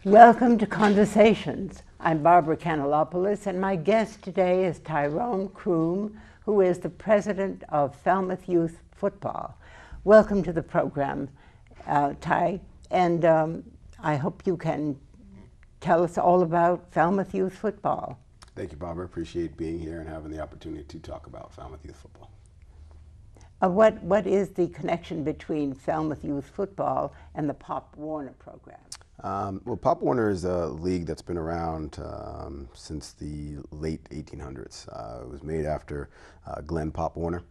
Welcome to Conversations. I'm Barbara Kanellopoulos, and my guest today is Tyrone Croom, who is the president of Falmouth Youth Football. Welcome to the program, Ty, and I hope you can tell us all about Falmouth Youth Football. Thank you, Barbara. Appreciate being here and having the opportunity to talk about Falmouth Youth Football. What is the connection between Falmouth Youth Football and the Pop Warner program? Well, Pop Warner is a league that's been around since the late 1800s. It was made after Glenn Pop Warner,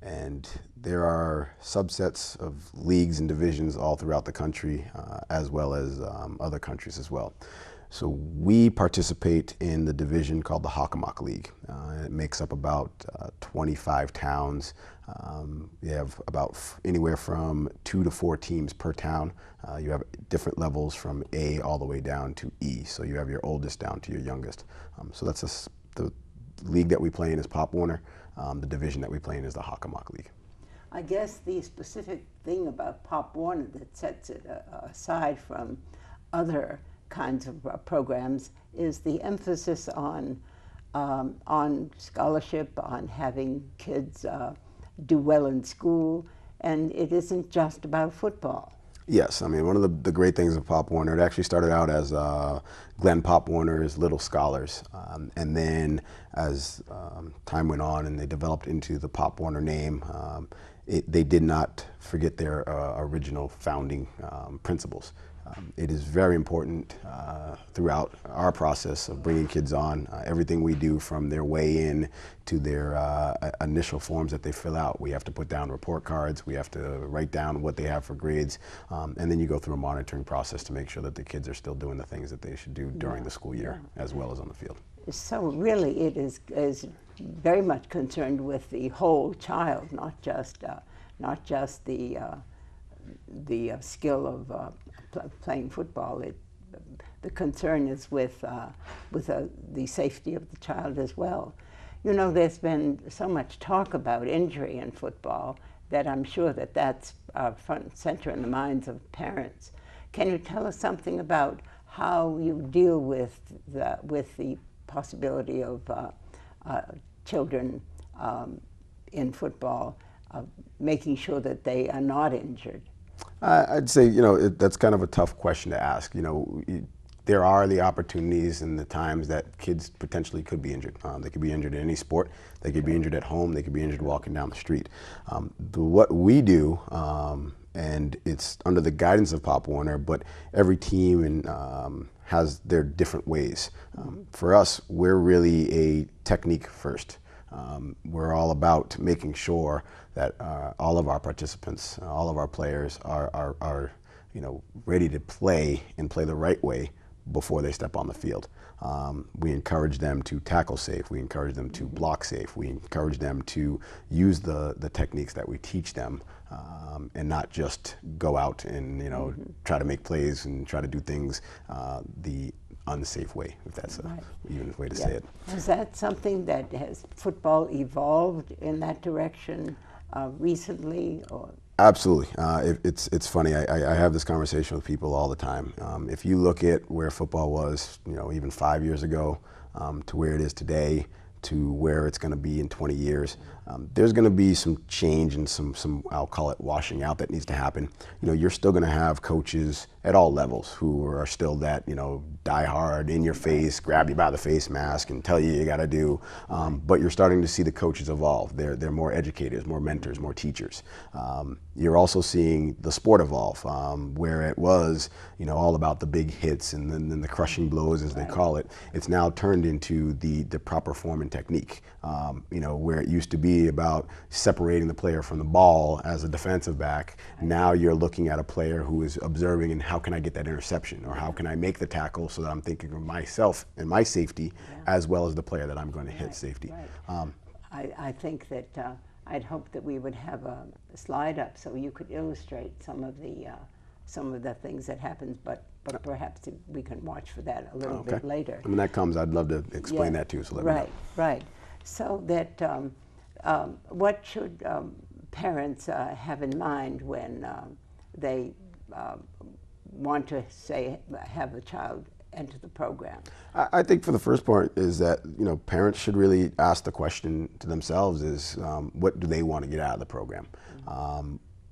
and there are subsets of leagues and divisions all throughout the country, as well as other countries as well. So we participate in the division called the Hockomock League. It makes up about 25 towns. You have about anywhere from 2 to 4 teams per town. You have different levels from A all the way down to E. So you have your oldest down to your youngest. So that's the league that we play in is Pop Warner. The division that we play in is the Hockomock League. I guess the specific thing about Pop Warner that sets it aside from other kinds of programs is the emphasis on scholarship, on having kids do well in school, and it isn't just about football. Yes, I mean, one of the great things of Pop Warner, it actually started out as Glenn Pop Warner's Little Scholars, and then as time went on and they developed into the Pop Warner name, they did not forget their original founding principles. It is very important throughout our process of bringing kids on. Everything we do from their way in to their initial forms that they fill out. We have to put down report cards, we have to write down what they have for grades, and then you go through a monitoring process to make sure that the kids are still doing the things that they should do during the school year, as well as on the field. So really it is very much concerned with the whole child, not just the skill of playing football. The concern is with the safety of the child as well. You know, there's been so much talk about injury in football that I'm sure that that's front and center in the minds of parents. Can you tell us something about how you deal with the possibility of children in football making sure that they are not injured? I'd say, you know, that's kind of a tough question to ask. You know, there are the opportunities and the times that kids potentially could be injured. They could be injured in any sport. They could be injured at home. They could be injured walking down the street. What we do, and it's under the guidance of Pop Warner, but every team has their different ways. For us, we're really a technique first. We're all about making sure that all of our participants, all of our players are you know, ready to play and play the right way before they step on the field. We encourage them to tackle safe. We encourage them to block safe. We encourage them to use the techniques that we teach them, and not just go out and, you know, try to make plays and try to do things the unsafe way, if that's even a way to say it. Is that something that has football evolved in that direction recently? Or? Absolutely. It's funny. I have this conversation with people all the time. If you look at where football was, you know, even 5 years ago, to where it is today, to where it's going to be in 20 years, there's going to be some change and some I'll call it washing out that needs to happen. You know, you're still going to have coaches at all levels who are still that, you know, die hard, in your face, grab you by the face mask and tell you got to do. But you're starting to see the coaches evolve. They're more educators, more mentors, more teachers. You're also seeing the sport evolve, where it was, you know, all about the big hits and then the crushing blows, as they call it. It's now turned into the proper form and technique. You know, where it used to be about separating the player from the ball as a defensive back, now you're looking at a player who is observing and how can I get that interception, or how can I make the tackle so that I'm thinking of myself and my safety as well as the player that I'm going to hit safety. I think that I'd hope that we would have a slide up so you could illustrate some of the things that happens, but perhaps we can watch for that a little bit later. When that comes, I'd love to explain that too, so let me know. Right. So that what should parents have in mind when they want to say have a child enter the program? I think for the first part is that, you know, parents should really ask the question to themselves is what do they want to get out of the program?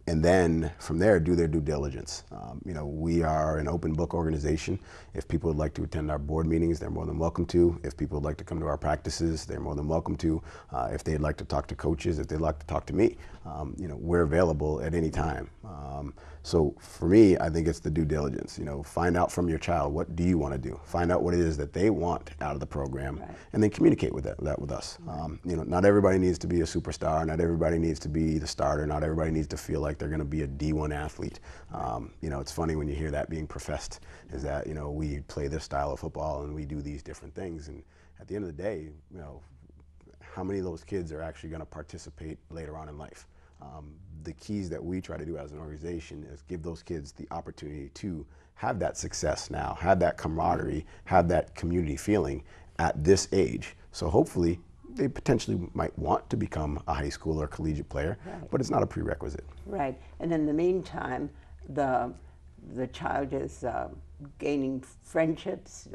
And then from there, do their due diligence. You know, we are an open book organization. If people would like to attend our board meetings, they're more than welcome to. If people would like to come to our practices, they're more than welcome to. If they'd like to talk to coaches, if they'd like to talk to me, you know, we're available at any time. So for me, I think it's the due diligence. You know, find out from your child, what do you want to do? Find out what it is that they want out of the program, right, and then communicate with that with us. Right. You know, not everybody needs to be a superstar. Not everybody needs to be the starter. Not everybody needs to feel like they're going to be a D1 athlete. You know, it's funny when you hear that being professed, is that, you know, we play this style of football and we do these different things. And at the end of the day, you know, how many of those kids are actually going to participate later on in life? The keys that we try to do as an organization is give those kids the opportunity to have that success now, have that camaraderie, have that community feeling at this age. So hopefully they potentially might want to become a high school or collegiate player, right, but it's not a prerequisite. Right, and in the meantime, the child is gaining friendships,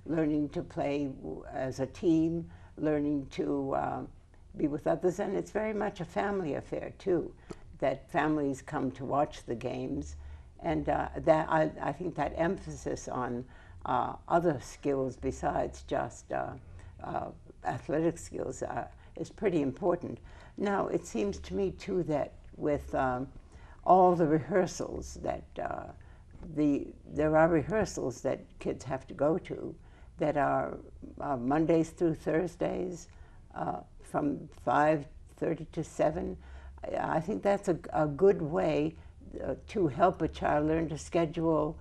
learning to play as a team, learning to be with others, and it's very much a family affair too, that families come to watch the games, and that I think that emphasis on other skills besides just athletic skills is pretty important. Now, it seems to me too that with all the rehearsals that there are rehearsals that kids have to go to that are Mondays through Thursdays, from 5:30 to 7. I think that's a good way to help a child learn to schedule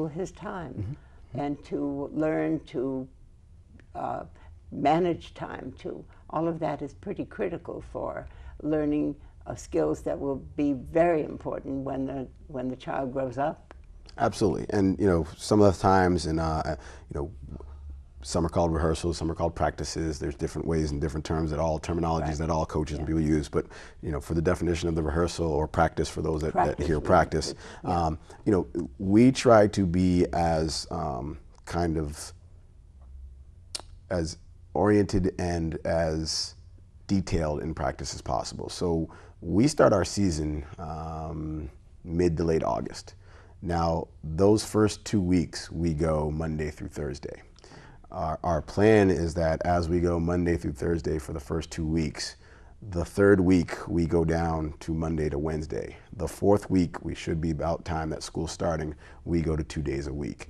his time, mm-hmm, and to learn to manage time too. All of that is pretty critical for learning skills that will be very important when the child grows up. Absolutely, and you know, some of the times in you know, some are called rehearsals, some are called practices. There's different ways and different terms that all terminologies, right, that all coaches, yeah, and people use. But you know, for the definition of the rehearsal or practice, for those that hear practice, yeah, you know, we try to be as kind of as oriented and as detailed in practice as possible. So we start our season mid to late August. Now, those first 2 weeks, we go Monday through Thursday. Our plan is that as we go Monday through Thursday for the first 2 weeks, the third week we go down to Monday to Wednesday. The fourth week, we should be about time that school's starting, we go to 2 days a week.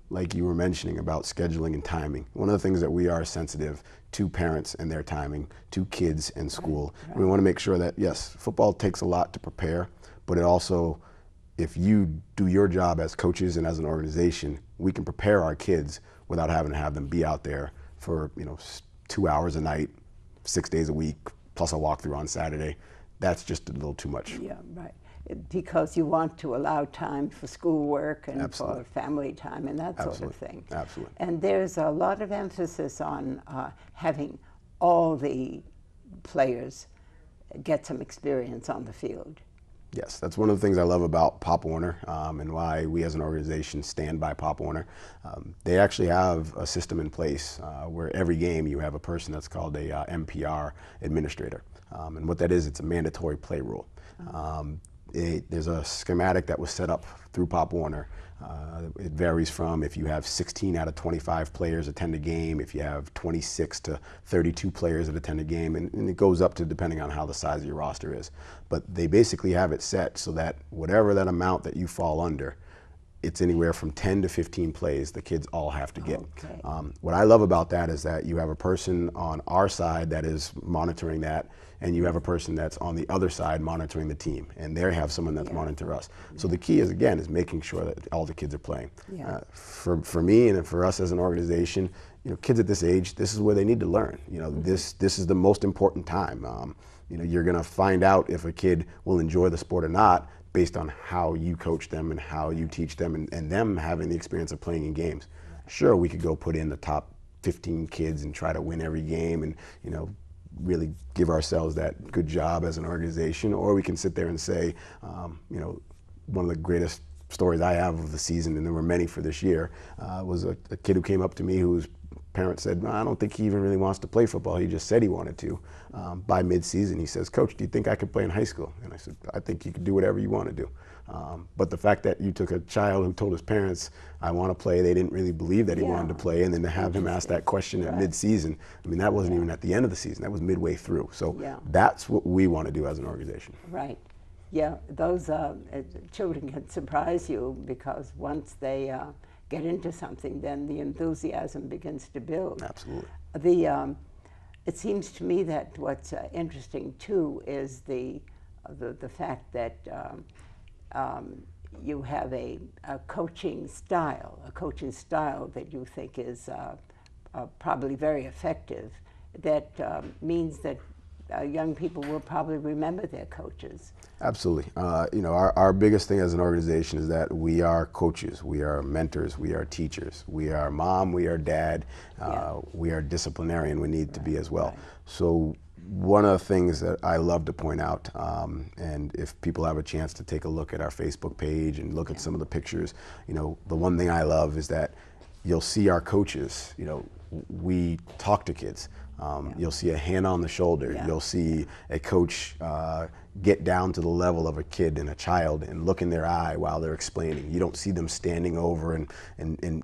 Like you were mentioning about scheduling and timing, one of the things that we are sensitive to parents and their timing, to kids and school. Right, right. We want to make sure that, yes, football takes a lot to prepare, but it also, if you do your job as coaches and as an organization, we can prepare our kids without having to have them be out there for, you know, 2 hours a night, 6 days a week, plus a walkthrough on Saturday. That's just a little too much. Yeah, right. Because you want to allow time for schoolwork and Absolutely. for family time and that Absolutely. sort of thing. Absolutely. And there's a lot of emphasis on having all the players get some experience on the field. Yes, that's one of the things I love about Pop Warner, and why we as an organization stand by Pop Warner. They actually have a system in place where every game you have a person that's called a MPR administrator. And what that is, it's a mandatory play rule. There's a schematic that was set up through Pop Warner. It varies from if you have 16 out of 25 players attend a game, if you have 26 to 32 players that attend a game, and it goes up to depending on how the size of your roster is. But they basically have it set so that whatever that amount that you fall under, it's anywhere from 10 to 15 plays the kids all have to get. Okay. What I love about that is that you have a person on our side that is monitoring that, and you have a person that's on the other side monitoring the team, and they have someone that's monitoring us. So the key is, again, is making sure that all the kids are playing. Yeah. For me and for us as an organization, you know, kids at this age, this is where they need to learn. You know, this is the most important time. You know, you're going to find out if a kid will enjoy the sport or not based on how you coach them and how you teach them, and them having the experience of playing in games. Sure, we could go put in the top 15 kids and try to win every game and, you know, really give ourselves that good job as an organization, or we can sit there and say, you know, one of the greatest stories I have of the season, and there were many for this year, was a kid who came up to me whose parents said, "No, I don't think he even really wants to play football. He just said he wanted to." By mid-season, he says, "Coach, do you think I could play in high school?" And I said, "I think you could do whatever you want to do." But the fact that you took a child who told his parents, "I want to play," they didn't really believe that he wanted to play, and then to have him ask that question at mid-season, I mean, that wasn't even at the end of the season, that was midway through. So that's what we want to do as an organization. Right. Yeah, those children can surprise you, because once they get into something, then the enthusiasm begins to build. Absolutely. It seems to me that what's interesting too is the fact that you have a coaching style that you think is probably very effective, that means that young people will probably remember their coaches. Absolutely. You know, our biggest thing as an organization is that we are coaches, we are mentors, we are teachers, we are mom, we are dad, we are disciplinarian, we need to be as well. So one of the things that I love to point out, and if people have a chance to take a look at our Facebook page and look at some of the pictures, you know, the one thing I love is that you'll see our coaches, you know, we talk to kids. You'll see a hand on the shoulder. You'll see a coach get down to the level of a kid and a child and look in their eye while they're explaining. You don't see them standing over and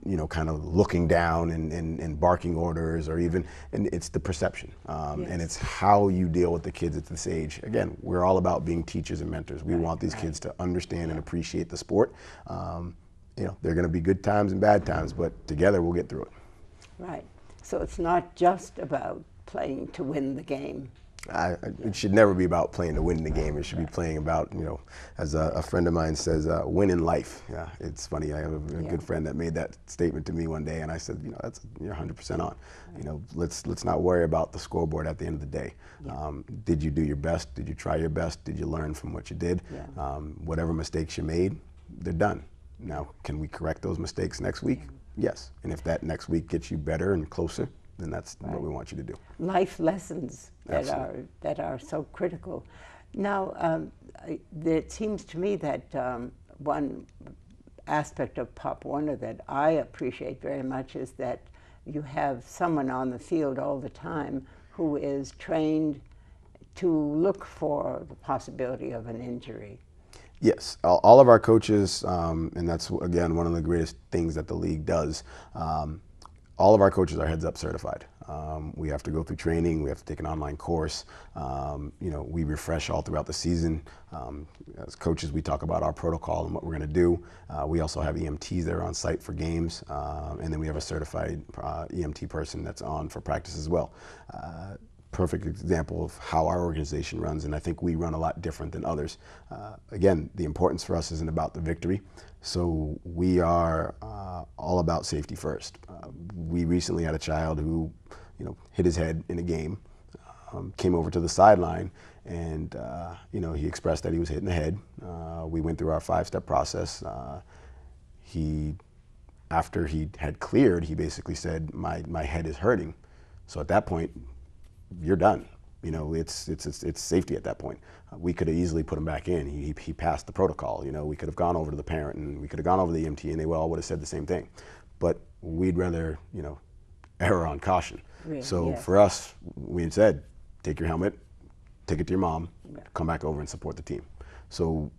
you know, kind of looking down and barking orders, or even, and it's the perception. And it's how you deal with the kids at this age. Again, we're all about being teachers and mentors. We want these kids to understand and appreciate the sport. You know, there are going to be good times and bad times, but together we'll get through it. Right. So it's not just about playing to win the game. It should never be about playing to win the game. It should be playing about, you know, as a friend of mine says, win in life. Yeah, it's funny. I have a good friend that made that statement to me one day, and I said, you know, you're 100% on. You know, let's not worry about the scoreboard at the end of the day. Did you do your best? Did you try your best? Did you learn from what you did? Whatever mistakes you made, they're done. Now, can we correct those mistakes next week? Yes. And if that next week gets you better and closer, then that's what we want you to do. Life lessons that are so critical. Now, it seems to me that one aspect of Pop Warner that I appreciate very much is that you have someone on the field all the time who is trained to look for the possibility of an injury. Yes, all of our coaches, and that's, again, one of the greatest things that the league does. All of our coaches are heads up certified. We have to go through training, we have to take an online course. You know, we refresh all throughout the season. As coaches, we talk about our protocol and what we're going to do. We also have EMTs that are on site for games, and then we have a certified EMT person that's on for practice as well. Perfect example of how our organization runs, and I think we run a lot different than others. Again, the importance for us isn't about the victory, so we are all about safety first. We recently had a child who, you know, hit his head in a game, came over to the sideline, and you know, he expressed that he was hit in the head. We went through our 5-step process. After he had cleared, he basically said, my head is hurting. So at that point, you're done. You know, it's safety at that point. We could have easily put him back in. He passed the protocol. You know, we could have gone over to the parent, and we could have gone over to the EMT, and they all would have said the same thing. But we'd rather, you know, err on caution. Really? So for us, we said, take your helmet, take it to your mom, come back over and support the team. So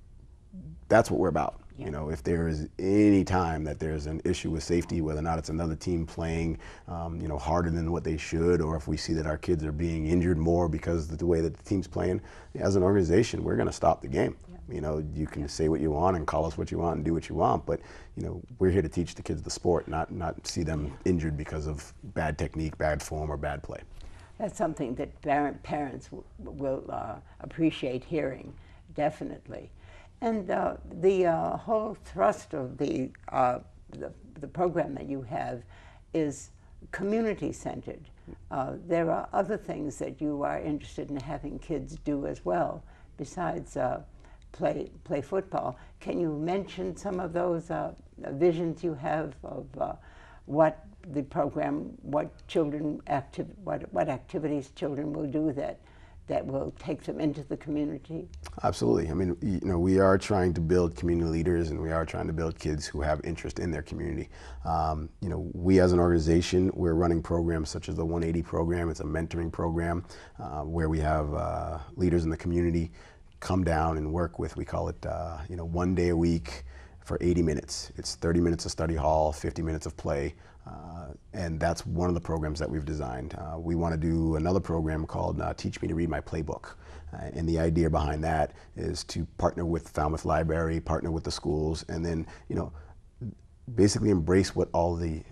that's what we're about. You know, if there is any time that there's an issue with safety, whether or not it's another team playing, you know, harder than what they should, or if we see that our kids are being injured more because of the way that the team's playing, as an organization, we're going to stop the game. You know, you can say what you want and call us what you want and do what you want, but, you know, we're here to teach the kids the sport, not see them injured because of bad technique, bad form, or bad play. That's something that parents will appreciate hearing, definitely. And the whole thrust of the program that you have is community-centered. There are other things that you are interested in having kids do as well, besides play football. Can you mention some of those visions you have of what the program, what activities children will do that that will take them into the community? Absolutely. I mean, you know, we are trying to build community leaders, and we are trying to build kids who have interest in their community. You know, we as an organization, we're running programs such as the 180 program. It's a mentoring program where we have leaders in the community come down and work with, we call it, you know, 1 day a week for 80 minutes. It's 30 minutes of study hall, 50 minutes of play. And that's one of the programs that we've designed. We want to do another program called Teach Me to Read My Playbook. And the idea behind that is to partner with Falmouth Library, partner with the schools, and then, you know, basically embrace what all the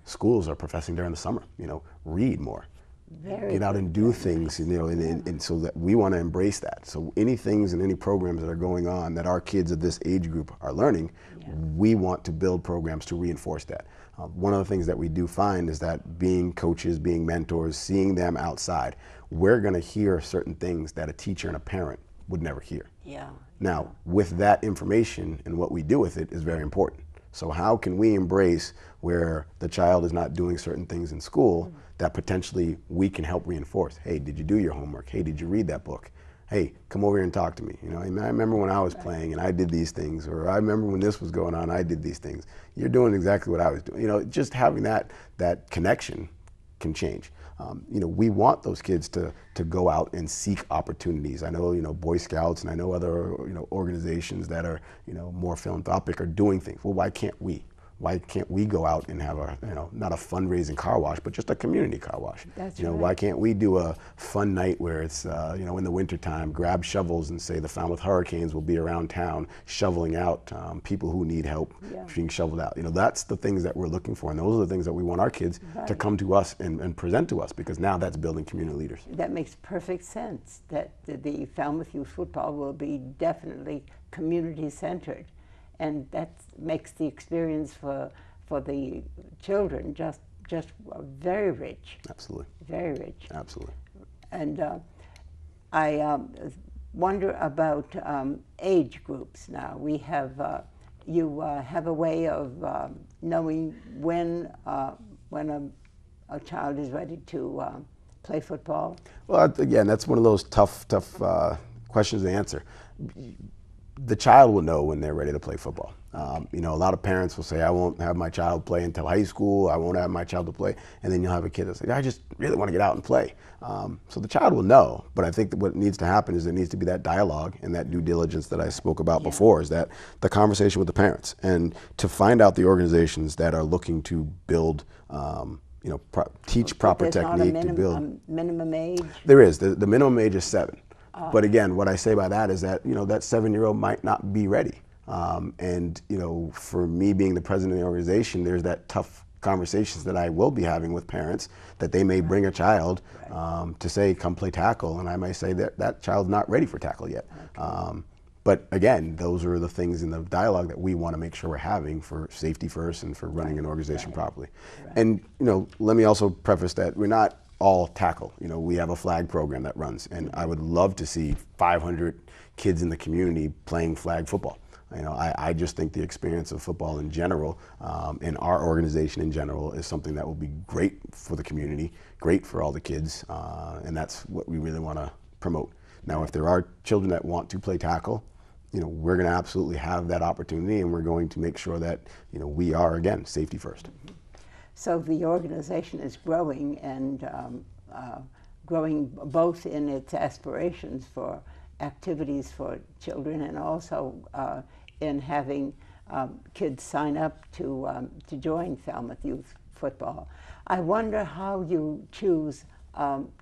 schools are professing during the summer. You know, read more. Get out and do things, you know, and so that we want to embrace that. So any things and any programs that are going on that our kids of this age group are learning, we want to build programs to reinforce that. One of the things that we do find is that being coaches, being mentors, seeing them outside, we're going to hear certain things that a teacher and a parent would never hear. Now, with that information and what we do with it is very important. So how can we embrace where the child is not doing certain things in school that potentially we can help reinforce? Hey, did you do your homework? Hey, did you read that book? Hey, come over here and talk to me. You know, I remember when I was playing and I did these things, or I remember when this was going on, I did these things. You're doing exactly what I was doing. You know, just having that connection can change. You know, we want those kids to go out and seek opportunities. I know, you know, Boy Scouts and I know other, you know, organizations that are, you know, more philanthropic are doing things. Well, why can't we? Why can't we go out and have a, you know, not a fundraising car wash, but just a community car wash? That's you know, right. why can't we do a fun night where it's, you know, in the wintertime, grab shovels and say the Falmouth Hurricanes will be around town shoveling out people who need help being shoveled out. You know, that's the things that we're looking for, and those are the things that we want our kids to come to us and present to us, because now that's building community leaders. That makes perfect sense, that the Falmouth Youth Football will be definitely community-centered. And that makes the experience for the children just very rich. Absolutely. Very rich. Absolutely. And I wonder about age groups now. We have, you have a way of knowing when a child is ready to play football? Well, again, that's one of those tough questions to answer. The child will know when they're ready to play football. You know, a lot of parents will say, I won't have my child play until high school, I won't have my child to play, and then you'll have a kid that's like, I just really want to get out and play. So the child will know, but I think that what needs to happen is there needs to be that dialogue and that due diligence that I spoke about before, is that the conversation with the parents, and to find out the organizations that are looking to build, you know, teach proper technique to build. There's not a minimum age? There is. The minimum age is 7. But again, what I say by that is that, you know, that 7-year-old might not be ready. And, you know, for me being the president of the organization, there's that tough conversations that I will be having with parents, that they may bring a child to say, come play tackle. And I might say that that child's not ready for tackle yet. But again, those are the things in the dialogue that we want to make sure we're having for safety first and for running an organization properly. And, you know, let me also preface that we're not all tackle. You know, we have a flag program that runs, and I would love to see 500 kids in the community playing flag football. You know, I just think the experience of football in general, and our organization in general, is something that will be great for the community, great for all the kids, and that's what we really want to promote. Now, if there are children that want to play tackle, you know, we're going to absolutely have that opportunity, and we're going to make sure that, you know, we are, again, safety first. So the organization is growing, and growing both in its aspirations for activities for children, and also in having kids sign up to join Falmouth Youth Football. I wonder how you choose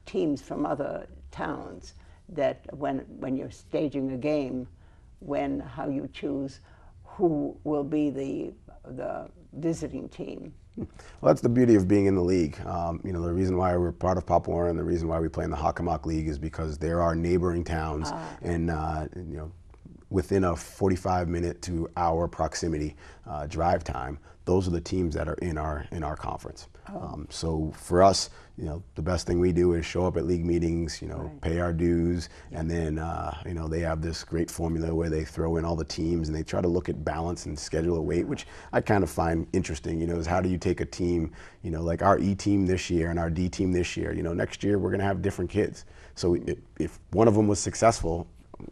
teams from other towns, that when you're staging a game, how you choose who will be the visiting team. Well, that's the beauty of being in the league. You know, the reason why we're part of Pop Warren and the reason why we play in the Hockomock League is because there are neighboring towns, and you know, within a 45-minute to hour proximity drive time, those are the teams that are in our conference. So for us, the best thing we do is show up at league meetings, pay our dues, and then they have this great formula where they throw in all the teams and they try to look at balance and schedule a weight, which I kind of find interesting. Is how do you take a team, like our E team this year and our D team this year. Next year we're going to have different kids. So if one of them was successful,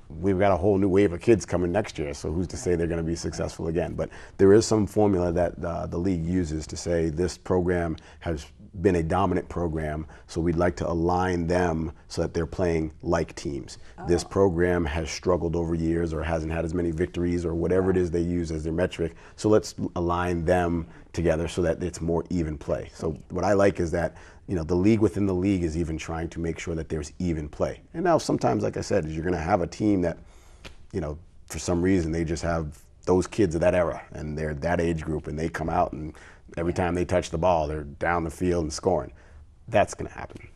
we've got a whole new wave of kids coming next year, so who's to say they're going to be successful again? But there is some formula that the league uses to say this program has been a dominant program, so we'd like to align them so that they're playing like teams. This program has struggled over years or hasn't had as many victories or whatever it is they use as their metric, so let's align them together so that it's more even play. So what I like is that the league within the league is even trying to make sure that there's even play. And now sometimes, like I said, you're going to have a team that, for some reason they just have those kids of that era and they're that age group and they come out and every time they touch the ball, they're down the field and scoring. That's going to happen.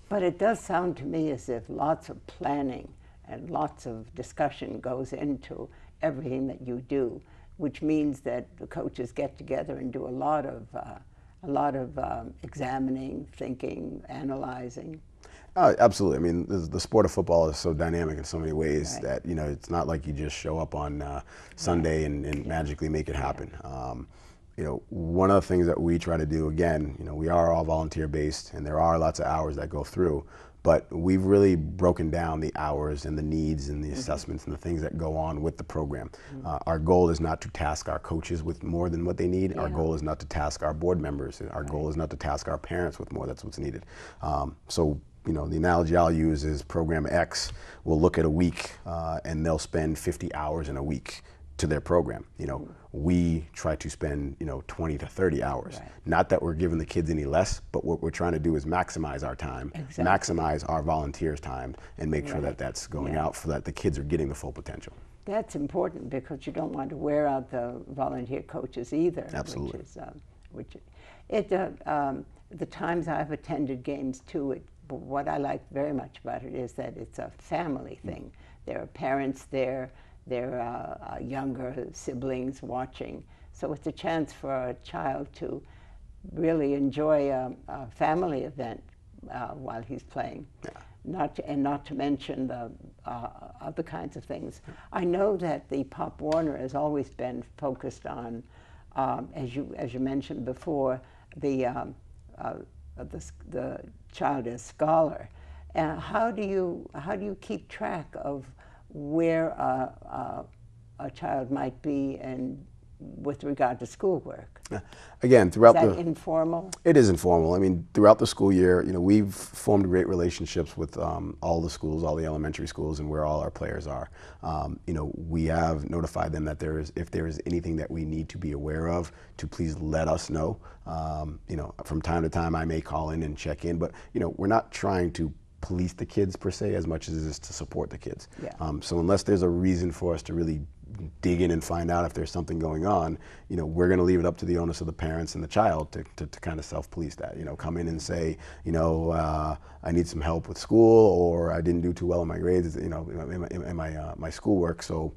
But it does sound to me as if lots of planning and lots of discussion goes into everything that you do, which means that the coaches get together and do a lot of examining, thinking, analyzing. Absolutely. I mean, the sport of football is so dynamic in so many ways that, it's not like you just show up on Sunday and magically make it happen. One of the things that we try to do, again, we are all volunteer-based and there are lots of hours that go through, but we've really broken down the hours and the needs and the assessments and the things that go on with the program. Our goal is not to task our coaches with more than what they need. Our goal is not to task our board members. Our goal is not to task our parents with more. That's what's needed. So the analogy I'll use is program X will look at a week and they'll spend 50 hours in a week to their program. We try to spend 20 to 30 hours. Not that we're giving the kids any less, but what we're trying to do is maximize our time, maximize our volunteers' time, and make sure that that's going out so that the kids are getting the full potential. That's important because you don't want to wear out the volunteer coaches either. Absolutely. The times I've attended games too, what I like very much about it is that it's a family thing. There are parents there. There are younger siblings watching. So it's a chance for a child to really enjoy a family event while he's playing. Not to mention the other kinds of things. I know that the Pop Warner has always been focused on, as you mentioned before, the child as scholar. How do you keep track of where a child might be and with regard to schoolwork? Again, throughout is that informal? It is informal. I mean, throughout the school year, we've formed great relationships with all the schools, all the elementary schools, and where all our players are. We have notified them that if there is anything that we need to be aware of, to please let us know. From time to time, I may call in and check in, but we're not trying to police the kids per se as much as it is to support the kids. So unless there's a reason for us to really dig in and find out if there's something going on, we're going to leave it up to the onus of the parents and the child to kind of self-police that. Come in and say, I need some help with school, or I didn't do too well in my grades, in my schoolwork, so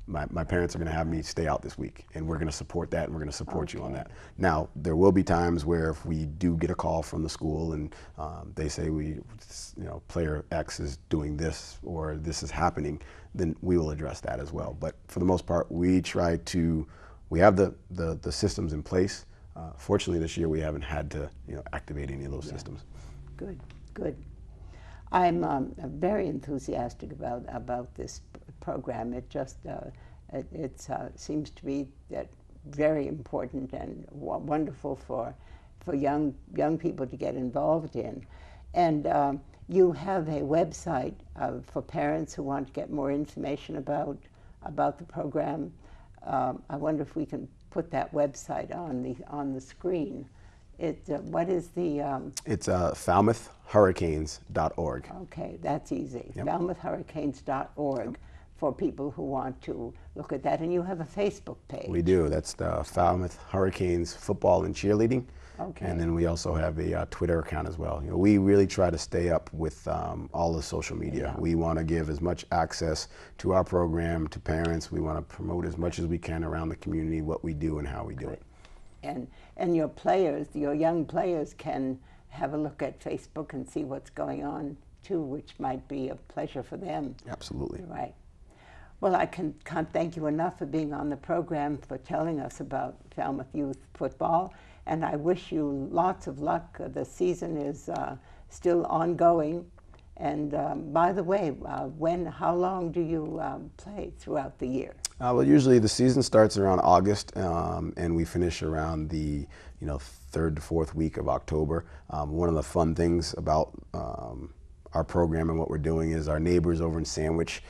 my parents are going to have me stay out this week, and we're going to support that, and we're going to support you on that. Now, there will be times where if we do get a call from the school and they say player X is doing this or this is happening, then we will address that as well. But for the most part, we have the systems in place. Fortunately, this year we haven't had to activate any of those systems. Good. I'm very enthusiastic about this program. It just seems to be very important and wonderful for young people to get involved in. And you have a website for parents who want to get more information about the program. I wonder if we can put that website on the screen. What is the? It's FalmouthHurricanes.org. Okay, that's easy. FalmouthHurricanes.org for people who want to look at that. And you have a Facebook page. We do. That's the Falmouth Hurricanes Football and Cheerleading. Okay. And then we also have a Twitter account as well. You know, we really try to stay up with all the social media. Yeah. We want to give as much access to our program to parents. We want to promote as much as we can around the community what we do and how we do it. And your players, your young players, can have a look at Facebook and see what's going on too, which might be a pleasure for them. Absolutely. Right. Well, I can't thank you enough for being on the program, for telling us about Falmouth youth football, and I wish you lots of luck. The season is still ongoing. And by the way, how long do you play throughout the year? Well, usually the season starts around August, and we finish around the third to fourth week of October. One of the fun things about our program and what we're doing is our neighbors over in Sandwich,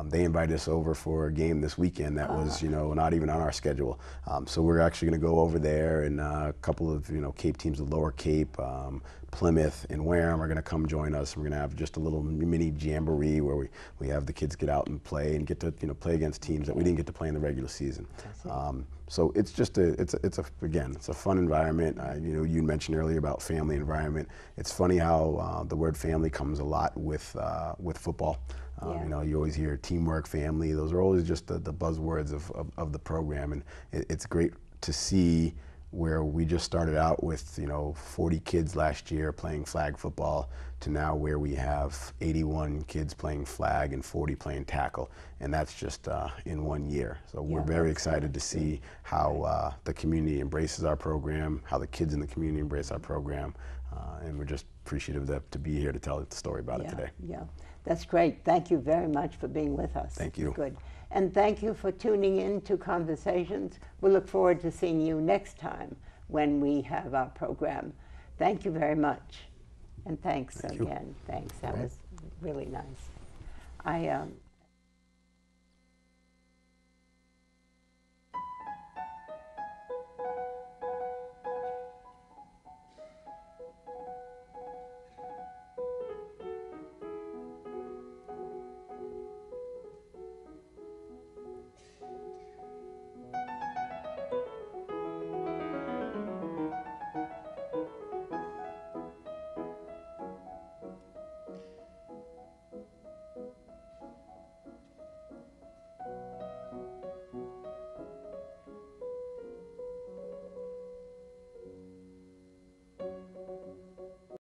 they invited us over for a game this weekend that was not even on our schedule. So we're actually going to go over there, and a couple of Cape teams, the Lower Cape, Plymouth and Wamer are going to come join us. We're going to have just a little mini jamboree where we have the kids get out and play and get to play against teams that we didn't get to play in the regular season. So it's just it's a fun environment. You mentioned earlier about family environment. It's funny how the word family comes a lot with football. You always hear teamwork, family. Those are always just the buzzwords of the program, and it's great to see where we just started out with 40 kids last year playing flag football to now where we have 81 kids playing flag and 40 playing tackle, and that's just in 1 year. So we're very excited to see how the community embraces our program, how the kids in the community embrace our program, and we're just appreciative to be here to tell the story about it today. Yeah, that's great. Thank you very much for being with us. Thank you. Good. And thank you for tuning in to Conversations. We look forward to seeing you next time when we have our program. Thank you very much. And thanks again. Thanks. That was really nice.